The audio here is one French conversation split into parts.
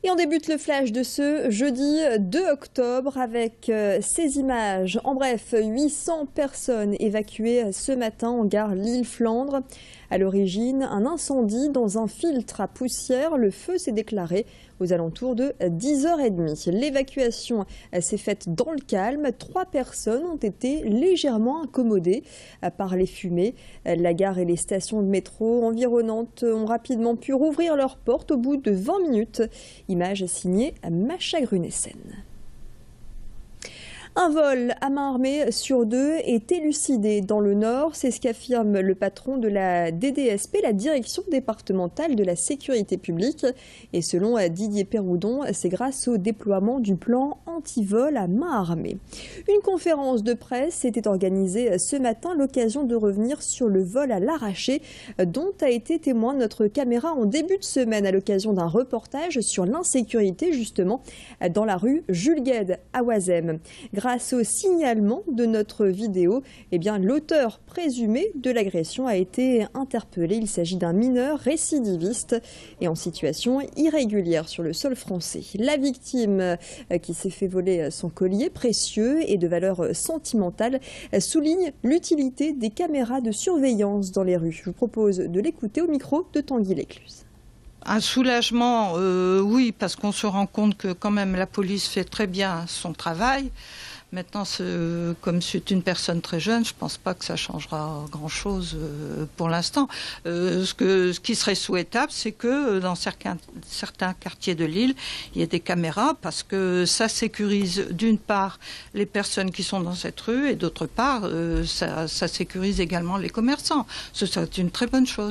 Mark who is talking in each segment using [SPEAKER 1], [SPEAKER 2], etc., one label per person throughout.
[SPEAKER 1] Et on débute le flash de ce jeudi 2 octobre avec ces images. En bref, 800 personnes évacuées ce matin en gare Lille-Flandre. À l'origine, un incendie dans un filtre à poussière. Le feu s'est déclaré aux alentours de 10h30. L'évacuation s'est faite dans le calme. 3 personnes ont été légèrement incommodées par les fumées. La gare et les stations de métro environnantes ont rapidement pu rouvrir leurs portes au bout de 20 minutes. Image signée Macha Grunessen. Un vol à main armée sur 2 est élucidé dans le Nord. C'est ce qu'affirme le patron de la DDSP, la Direction départementale de la sécurité publique. Et selon Didier Péroudon, c'est grâce au déploiement du plan anti-vol à main armée. Une conférence de presse était organisée ce matin à l'occasion de revenir sur le vol à l'arraché dont a été témoin notre caméra en début de semaine à l'occasion d'un reportage sur l'insécurité justement dans la rue Jules Guesde à Oisem. Grâce au signalement de notre vidéo, l'auteur présumé de l'agression a été interpellé. Il s'agit d'un mineur récidiviste et en situation irrégulière sur le sol français. La victime qui s'est fait voler son collier précieux et de valeur sentimentale souligne l'utilité des caméras de surveillance dans les rues. Je vous propose de l'écouter au micro de Tanguy Lécluse.
[SPEAKER 2] Un soulagement, oui, parce qu'on se rend compte que quand même la police fait très bien son travail. Maintenant, comme c'est une personne très jeune, je ne pense pas que ça changera grand-chose pour l'instant. Ce qui serait souhaitable, c'est que dans certains quartiers de Lille, il y ait des caméras parce que ça sécurise d'une part les personnes qui sont dans cette rue et d'autre part, ça sécurise également les commerçants. C'est une très bonne chose.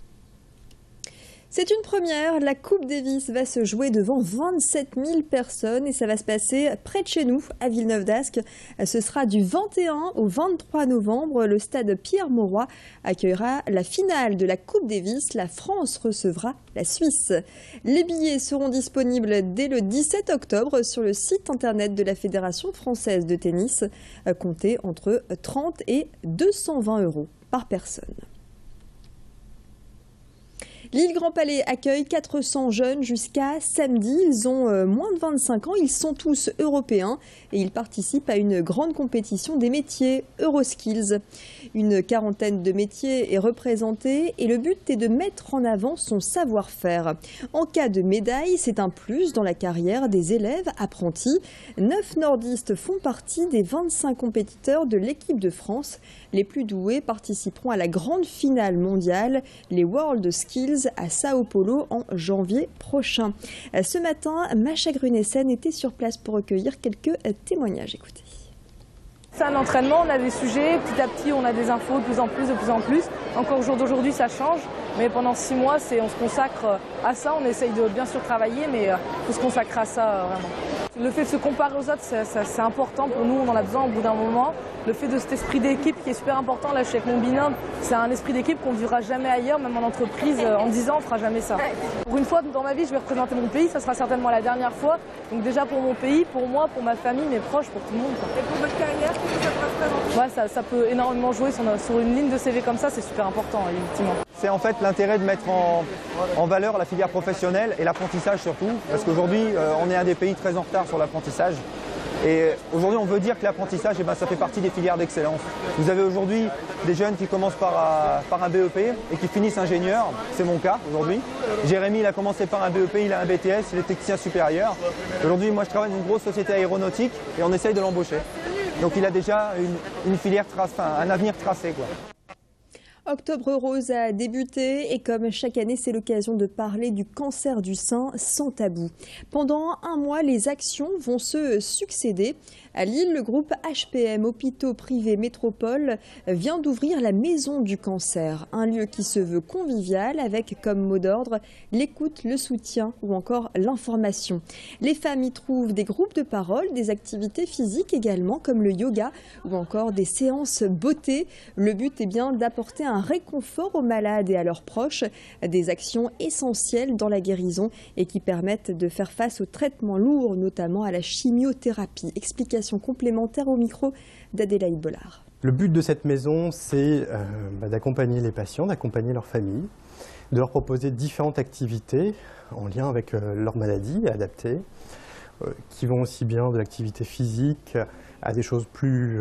[SPEAKER 1] C'est une première, la Coupe Davis va se jouer devant 27 000 personnes et ça va se passer près de chez nous, à Villeneuve-d'Ascq. Ce sera du 21 au 23 novembre. Le stade Pierre-Mauroy accueillera la finale de la Coupe Davis. La France recevra la Suisse. Les billets seront disponibles dès le 17 octobre sur le site internet de la Fédération française de tennis. Comptez entre 30 et 220 € par personne. Lille Grand Palais accueille 400 jeunes jusqu'à samedi. Ils ont moins de 25 ans, ils sont tous européens et ils participent à une grande compétition des métiers Euroskills. Une quarantaine de métiers est représentée et le but est de mettre en avant son savoir-faire. En cas de médaille, c'est un plus dans la carrière des élèves apprentis. 9 nordistes font partie des 25 compétiteurs de l'équipe de France. Les plus doués participeront à la grande finale mondiale, les World Skills à Sao Paulo en janvier prochain. Ce matin, Macha Grunessen était sur place pour recueillir quelques témoignages. Écoutez.
[SPEAKER 3] C'est un entraînement, on a des sujets, petit à petit on a des infos de plus en plus. Encore au jour d'aujourd'hui ça change, mais pendant 6 mois on se consacre à ça, on essaye de bien sûr travailler, mais il faut se consacrer à ça vraiment. Le fait de se comparer aux autres, c'est important pour nous, on en a besoin au bout d'un moment. Le fait de cet esprit d'équipe qui est super important, là je suis avec mon binôme, c'est un esprit d'équipe qu'on ne vivra jamais ailleurs, même en entreprise, en 10 ans on ne fera jamais ça. Pour une fois dans ma vie je vais représenter mon pays, ça sera certainement la dernière fois. Donc déjà pour mon pays, pour moi, pour ma famille, mes proches, pour tout le monde.
[SPEAKER 4] Et pour votre carrière, qu'est-ce que ça peut représenter ?
[SPEAKER 3] Ouais, ça peut énormément jouer sur une ligne de CV comme ça, c'est super important, effectivement.
[SPEAKER 5] C'est en fait l'intérêt de mettre en valeur la filière professionnelle et l'apprentissage surtout, parce qu'aujourd'hui on est un des pays très en retard sur l'apprentissage. Et aujourd'hui on veut dire que l'apprentissage, ça fait partie des filières d'excellence. Vous avez aujourd'hui des jeunes qui commencent par un BEP et qui finissent ingénieur, c'est mon cas aujourd'hui. Jérémy il a commencé par un BEP, il a un BTS, il est technicien supérieur. Aujourd'hui moi je travaille dans une grosse société aéronautique et on essaye de l'embaucher. Donc il a déjà une filière un avenir tracé, quoi.
[SPEAKER 1] Octobre Rose a débuté et comme chaque année, c'est l'occasion de parler du cancer du sein sans tabou. Pendant un mois, les actions vont se succéder. À Lille, le groupe HPM Hôpitaux Privés Métropole vient d'ouvrir la Maison du Cancer, un lieu qui se veut convivial avec comme mot d'ordre l'écoute, le soutien ou encore l'information. Les femmes y trouvent des groupes de parole, des activités physiques également comme le yoga ou encore des séances beauté. Le but est bien d'apporter un réconfort aux malades et à leurs proches, des actions essentielles dans la guérison et qui permettent de faire face aux traitements lourds, notamment à la chimiothérapie. Explication complémentaire au micro d'Adélaïde Bollard.
[SPEAKER 6] Le but de cette maison, c'est d'accompagner les patients, d'accompagner leurs familles, de leur proposer différentes activités en lien avec leur maladie adaptées, qui vont aussi bien de l'activité physique à des choses plus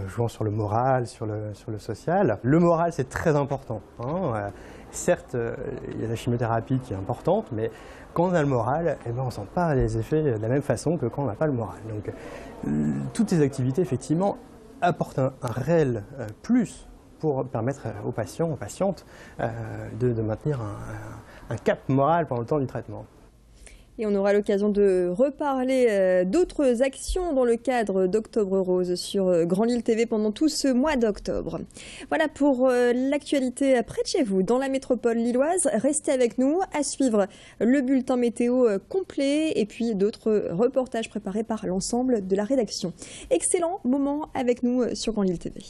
[SPEAKER 6] jouant sur le moral, sur le social. Le moral, c'est très important, hein. Certes, il y a la chimiothérapie qui est importante, mais quand on a le moral, on ne sent pas les effets de la même façon que quand on n'a pas le moral. Donc, toutes ces activités, effectivement, apportent un réel plus pour permettre aux patients, aux patientes, de maintenir un cap moral pendant le temps du traitement.
[SPEAKER 1] Et on aura l'occasion de reparler d'autres actions dans le cadre d'Octobre Rose sur Grand Lille TV pendant tout ce mois d'octobre. Voilà pour l'actualité près de chez vous, dans la métropole lilloise. Restez avec nous, à suivre le bulletin météo complet et puis d'autres reportages préparés par l'ensemble de la rédaction. Excellent moment avec nous sur Grand Lille TV.